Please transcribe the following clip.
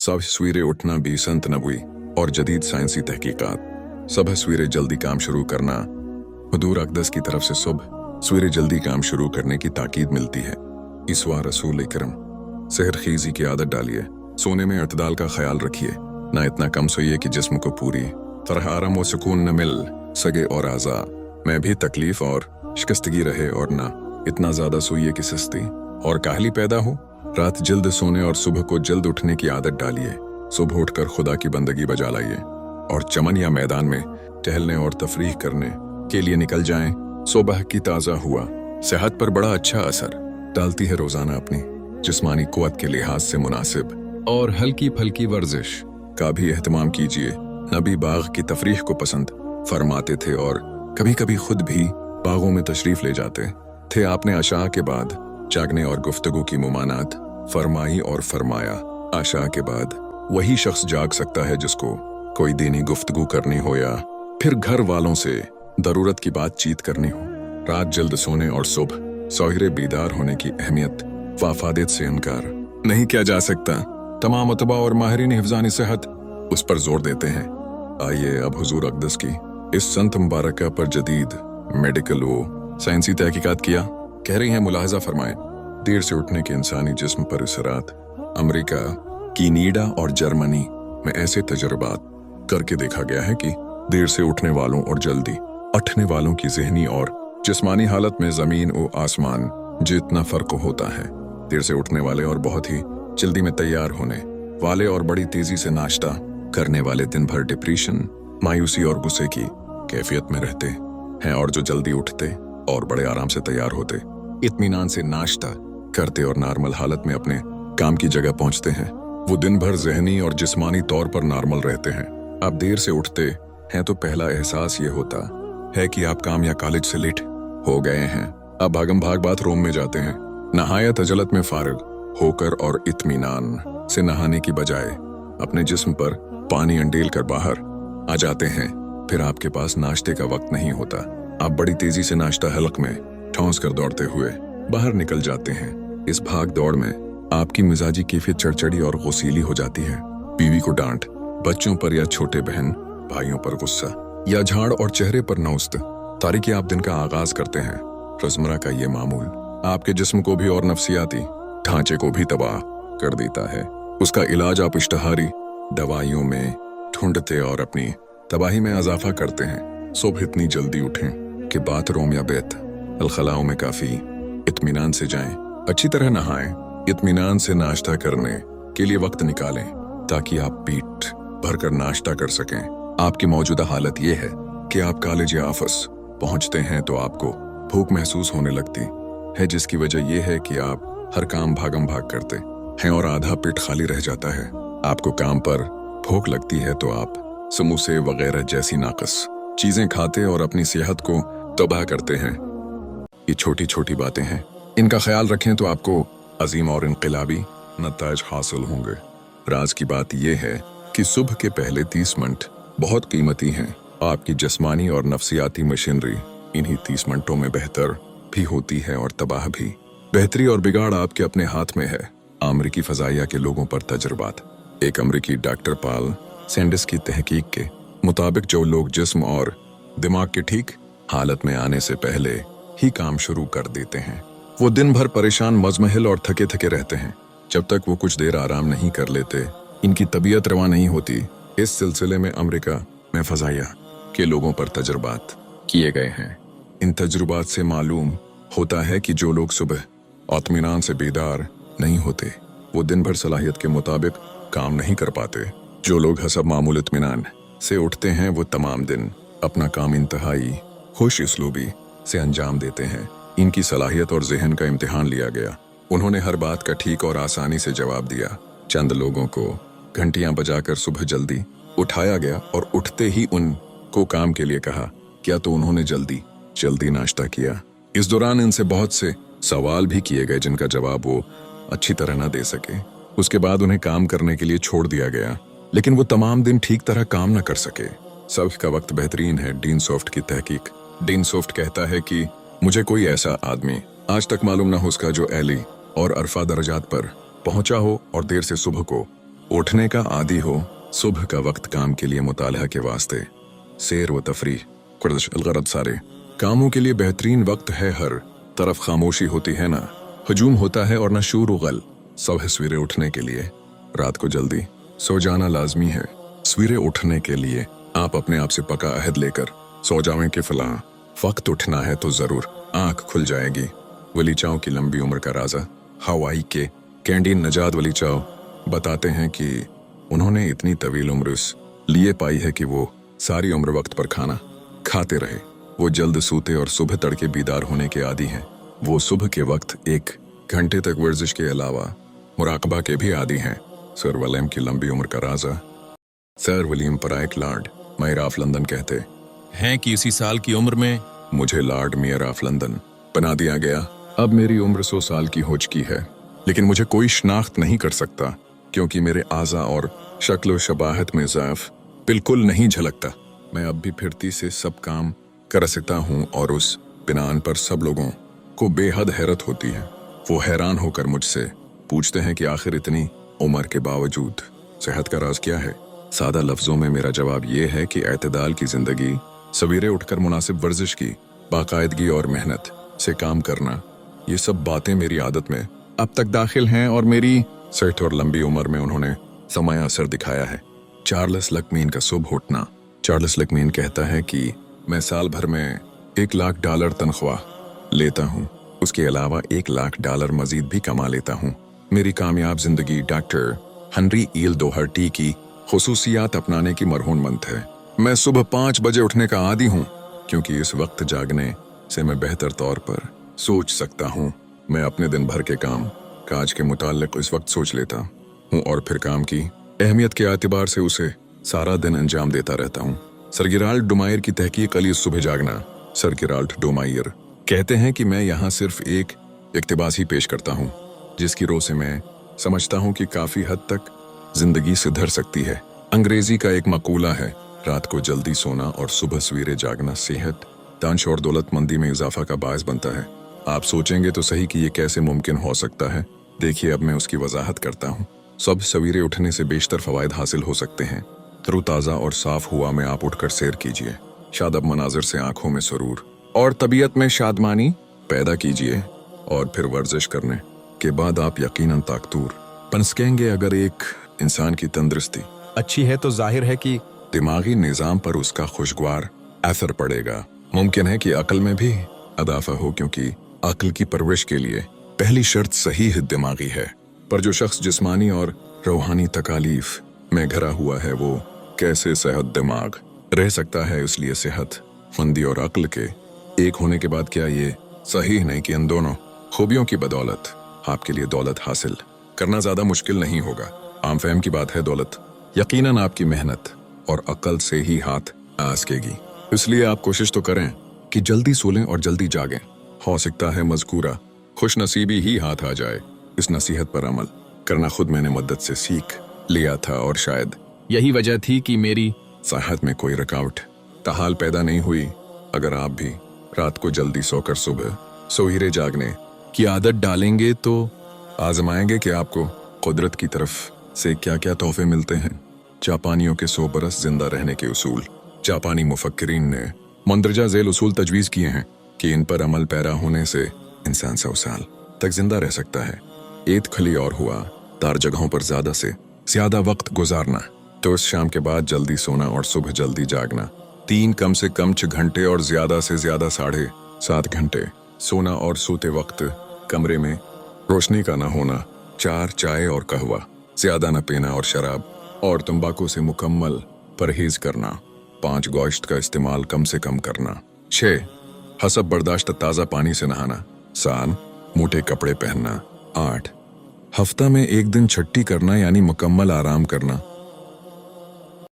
सब सवेरे उठना भी संत नबवी और जदीद साइंसी तहकीकात। सुबह सवेरे जल्दी काम शुरू करना। हुजूर अक़दस की तरफ से सुबह सवेरे जल्दी काम शुरू करने की ताकीद मिलती है। इस वार रसूल इकरम सेहर खीजी की आदत डालिए। सोने में अतदाल का ख्याल रखिए। ना इतना कम सोइए कि जिस्म को पूरी तरह आराम व सुकून न मिल सके और आज़ा में भी तकलीफ और शिकस्तगी रहे, और ना इतना ज्यादा सोइए कि सुस्ती और काहली पैदा हो। रात जल्द सोने और सुबह को जल्द उठने की आदत डालिए। सुबह उठकर खुदा की बंदगी बजा लाइए और चमन या मैदान में टहलने और तफरीह करने के लिए निकल जाएं। सुबह की ताज़ा हुआ सेहत पर बड़ा अच्छा असर डालती है। रोजाना अपनी जिस्मानी कुव्वत के लिहाज से मुनासिब और हल्की फल्की वर्जिश का भी एहतमाम कीजिए। नबी बाग की तफरीह को पसंद फरमाते थे और कभी कभी खुद भी बागों में तशरीफ ले जाते थे। आपने अशा के बाद जागने और गुफ्तगू की मुमानात फरमाई और फरमाया, आशा के बाद वही शख्स जाग सकता है जिसको कोई दीनी गुफ्तगू करनी हो या फिर घर वालों से जरूरत की बातचीत करनी हो। रात जल्द सोने और सुबह सवेरे बीदार होने की अहमियत वाफादियत से इनकार नहीं किया जा सकता। तमाम अतबा और माहिरीन हिफ्ज़ानी सेहत उस पर जोर देते हैं। आइए अब हुजूर अक़दस की इस संत मुबारका पर जदीद मेडिकल व साइंसी तहकीकात किया कह रही हैं। मुलाहजा फरमाएं, देर से उठने के इंसानी जिस्म पर असरात। अमेरिका, कैनेडा और जर्मनी में ऐसे तजुर्बात करके देखा गया है कि देर से उठने वालों और जल्दी उठने वालों की ज़हनी और जिस्मानी हालत में ज़मीन और आसमान जितना फ़र्क होता है। देर से उठने वाले और बहुत ही जल्दी में तैयार होने वाले और बड़ी तेज़ी से नाश्ता करने वाले दिन भर डिप्रेशन, मायूसी और गुस्से की कैफियत में रहते हैं, और जो जल्दी उठते और बड़े आराम से तैयार होते, इत्मीनान से नाश्ता करते और नॉर्मल हालत में अपने काम की जगह पहुंचते हैं, वो दिन भर ज़हनी और जिस्मानी तौर पर नॉर्मल रहते हैं। आप देर से उठते हैं तो पहला एहसास ये होता है कि आप काम या कॉलेज से लेट हो गए हैं। आप भागम भाग बाथरूम में जाते हैं, नहायत अजलत में फारिग होकर और इत्मीनान से नहाने की बजाय अपने जिस्म पर पानी अंडेल कर बाहर आ जाते हैं। फिर आपके पास नाश्ते का वक्त नहीं होता। आप बड़ी तेजी से नाश्ता हलक में ठौंस कर दौड़ते हुए बाहर निकल जाते हैं। इस भाग दौड़ में आपकी मिजाजी कैफियत चढ़चढ़ी और गुस्सीली हो जाती है। बीवी को डांट, बच्चों पर या छोटे बहन भाइयों पर गुस्सा या झाड़ और चेहरे पर नौस्त तारीकी आप दिन का आगाज करते हैं। रोजमर्रा का ये मामूल आपके जिस्म को भी और नफ्सियाती ढांचे को भी तबाह कर देता है। उसका इलाज आप इश्तहारी दवाइयों में ढूंढते और अपनी तबाही में इजाफा करते हैं। सुबह इतनी जल्दी उठें कि बाथरूम या बैत अलखलाओं में काफी इत्मीनान से जाएं, अच्छी तरह नहाएं, इत्मीनान से नाश्ता करने के लिए वक्त निकालें ताकि आप पेट भरकर नाश्ता कर सकें। आपकी मौजूदा हालत यह है कि आप कॉलेज या ऑफिस पहुंचते हैं तो आपको भूख महसूस होने लगती है, जिसकी वजह यह है कि आप हर काम भागम भाग करते हैं और आधा पेट खाली रह जाता है। आपको काम पर भूख लगती है तो आप समोसे वगैरह जैसी नाकस चीजें खाते और अपनी सेहत को तबाह करते हैं। ये छोटी छोटी बातें हैं, इनका ख्याल रखें तो आपको अजीम और इनकलाबी नताइज हासिल होंगे। राज की बात यह है कि सुबह के पहले 30 मिनट बहुत कीमती हैं। आपकी जिस्मानी और नफ्सियाती मशीनरी इन्हीं 30 मिनटों में बेहतर भी होती है और तबाह भी। बेहतरी और बिगाड़ आपके अपने हाथ में है। अमरीकी फजाइया के लोगों पर तजुर्बात। एक अमरीकी डॉक्टर पॉल सैंडिस की तहकीक के मुताबिक जो लोग जिस्म और दिमाग के ठीक हालत में आने से पहले ही काम शुरू कर देते हैं, वो दिन भर परेशान, मजमहिल और थके थके रहते हैं। जब तक वो कुछ देर आराम नहीं कर लेते, इनकी तबीयत रवा नहीं होती। इस सिलसिले में अमेरिका में फजाइया के लोगों पर तजुर्बात किए गए हैं। इन तजुर्बात से मालूम होता है कि जो लोग सुबह इत्मीनान से बेदार नहीं होते, वो दिन भर सलाहियत के मुताबिक काम नहीं कर पाते। जो लोग हसब मामूल इत्मीनान से उठते हैं, वो तमाम दिन अपना काम इंतहाई खुश इसलूबी से अंजाम देते हैं। इनकी सलाहियत और जहन का इम्तिहान लिया गया। उन्होंने हर बात का ठीक और आसानी से जवाब दिया। चंद लोगों को घंटियां बजाकर सुबह जल्दी उठाया गया और उठते ही उनको काम के लिए कहा क्या, तो उन्होंने जल्दी नाश्ता किया। इस दौरान इनसे बहुत से सवाल भी किए गए जिनका जवाब वो अच्छी तरह न दे सके। उसके बाद उन्हें काम करने के लिए छोड़ दिया गया, लेकिन वो तमाम दिन ठीक तरह काम न कर सके। सबक का वक्त बेहतरीन है। डीन सॉफ्ट की तहकीक। डीन सॉफ्ट कहता है कि मुझे कोई ऐसा आदमी आज तक मालूम न हो उसका जो एली और अरफा दर्जात पर पहुंचा हो और देर से सुबह को उठने का आदी हो, सुबह का वक्त काम के लिए मुतालहा के वास्ते, सैर व तफरी, कुर्दिश अलगरद सारे कामों के लिए बेहतरीन वक्त है। हर तरफ खामोशी होती है ना हजूम होता है और ना शूर व गल। सुबह सवेरे उठने के लिए रात को जल्दी सो जाना लाजमी है। सवेरे उठने के लिए आप अपने आप से पका अहद लेकर सो जावें कि फलां वक्त उठना है तो जरूर आंख खुल जाएगी। वली चाव की लंबी उम्र का राजा हवाई के कैंडीन नजाद वली चाव बताते हैं कि उन्होंने इतनी तवील उम्र इस लिए पाई है कि वो सारी उम्र वक्त पर खाना खाते रहे। वो जल्द सूते और सुबह तड़के बीदार होने के आदी हैं। वो सुबह के वक्त 1 घंटे तक वर्जिश के अलावा मुराकबा के भी आदी हैं। सर वलीम की लंबी उम्र का राजा सर वलीम पराइक लॉर्ड मेयर ऑफ लंदन कहते हैं कि इसी साल की उम्र में मुझे लॉर्ड मेयर ऑफ लंदन बना दिया गया। अब मेरी उम्र 100 साल की हो चुकी है, लेकिन मुझे कोई शनाख्त नहीं कर सकता क्योंकि मेरे आज़ा और शक्ल शबाहत में ज़ाफ बिल्कुल नहीं झलकता। मैं अब भी फिरती से सब काम कर सकता हूँ और उस बिनान पर सब लोगों को बेहद हैरत होती है। वो हैरान होकर मुझसे पूछते हैं कि आखिर इतनी उम्र के बावजूद सेहत का राज क्या है। सादा लफ्जों में मेरा जवाब ये है कि एतदाल की जिंदगी, सवेरे उठकर मुनासिब वर्जिश की, बाकायदगी और मेहनत से काम करना, ये सब बातें मेरी आदत में अब तक दाखिल हैं और मेरी सेहत और लंबी उम्र में उन्होंने समाया असर दिखाया है। चार्ल्स लकमीन का सुबह उठना। चार्ल्स लकमीन कहता है कि मैं साल भर में $1,00,000 तनख्वाह लेता हूँ, उसके अलावा $1,00,000 मजीद भी कमा लेता हूँ। मेरी कामयाब जिंदगी डॉक्टर हेनरी ईल दोहर्टी की खुसूसियात अपनाने की मरहूनमंद है। मैं सुबह 5 बजे उठने का आदी हूँ क्योंकि इस वक्त जागने से मैं बेहतर तौर पर सोच सकता हूँ। मैं अपने दिन भर के काम काज के मुताल्लिक इस वक्त सोच लेता हूँ और फिर काम की अहमियत के एतबार से उसे सारा दिन अंजाम देता रहता हूँ। सर गिराल्ड डोमायर की तहकीक अली सुबह जागना। सर गिराल्ड डोमायर कहते हैं कि मैं यहाँ सिर्फ एक इक्तिबास ही पेश करता हूँ जिसकी रो से मैं समझता हूँ कि काफी हद तक जिंदगी सुधर सकती है। अंग्रेजी का एक मकूला है, रात को जल्दी सोना और सुबह सवेरे जागना सेहत, दानिश और दौलतमंदी में इजाफा का बायस बनता है। आप सोचेंगे तो सही कि ये कैसे मुमकिन हो सकता है। देखिए अब मैं उसकी वजाहत करता हूँ। सब सवेरे उठने से बेशतर फवायद हासिल हो सकते हैं। तरोताज़ा और साफ हुआ में आप उठकर सैर कीजिए, शादाब मनाजिर से आंखों में सुरूर और तबीयत में शादमानी पैदा कीजिए और फिर वर्जिश करने के बाद आप यकीनन ताकतूर बन सकेंगे। अगर एक इंसान की तंदुरुस्ती अच्छी है तो जाहिर है कि दिमागी निज़ाम पर उसका खुशगवार असर पड़ेगा। मुमकिन है कि अक्ल में भी अदाफा हो क्योंकि अक्ल की परवरिश के लिए पहली शर्त सही दिमागी है। पर जो शख्स जिस्मानी और रूहानी तकालीफ में घरा हुआ है वो कैसे सेहत दिमाग रह सकता है। इसलिए सेहत मंदी और अक्ल के एक होने के बाद क्या ये सही नहीं कि इन दोनों खूबियों की बदौलत आपके लिए दौलत हासिल करना ज्यादा मुश्किल नहीं होगा। आम फहम की बात है, दौलत यकीनन आपकी मेहनत और अक्ल से ही हाथ आ सकेगी। इसलिए आप कोशिश तो करें कि जल्दी सो लें और जल्दी जागें। हो सकता है मज़कूरा खुश नसीबी ही हाथ आ जाए। इस नसीहत पर अमल करना खुद मैंने मदद से सीख लिया था और शायद यही वजह थी कि मेरी सेहत में कोई रुकावट ताहाल पैदा नहीं हुई। अगर आप भी रात को जल्दी सोकर सुबह सोहिरे जागने की आदत डालेंगे तो आजमाएंगे कि आपको कुदरत की तरफ से क्या क्या तोहफे मिलते हैं। जापानियों के 100 बरस जिंदा रहने के उसूल। जापानी मुफक्किरीन ने मंदरजा झेल उसूल तजवीज़ किए हैं कि इन पर अमल पैरा होने से इंसान 100 साल तक जिंदा रह सकता है। ईद खली और हुआ तार जगहों पर ज्यादा से ज्यादा वक्त गुजारना, तो इस शाम के बाद जल्दी सोना और सुबह जल्दी जागना। 3 कम से कम 6 घंटे और ज्यादा से ज्यादा 7.5 घंटे सोना और सोते वक्त कमरे में रोशनी का ना होना। 4 चाय और कहवा ज्यादा न पीना और शराब और तंबाकू से मुकम्मल परहेज करना। 5 गोश्त का इस्तेमाल कम से कम करना। 6 हसब बर्दाश्त ताज़ा पानी से नहाना। 7 मोटे कपड़े पहनना। 8 हफ्ता में 1 दिन छुट्टी करना यानी मुकम्मल आराम करना।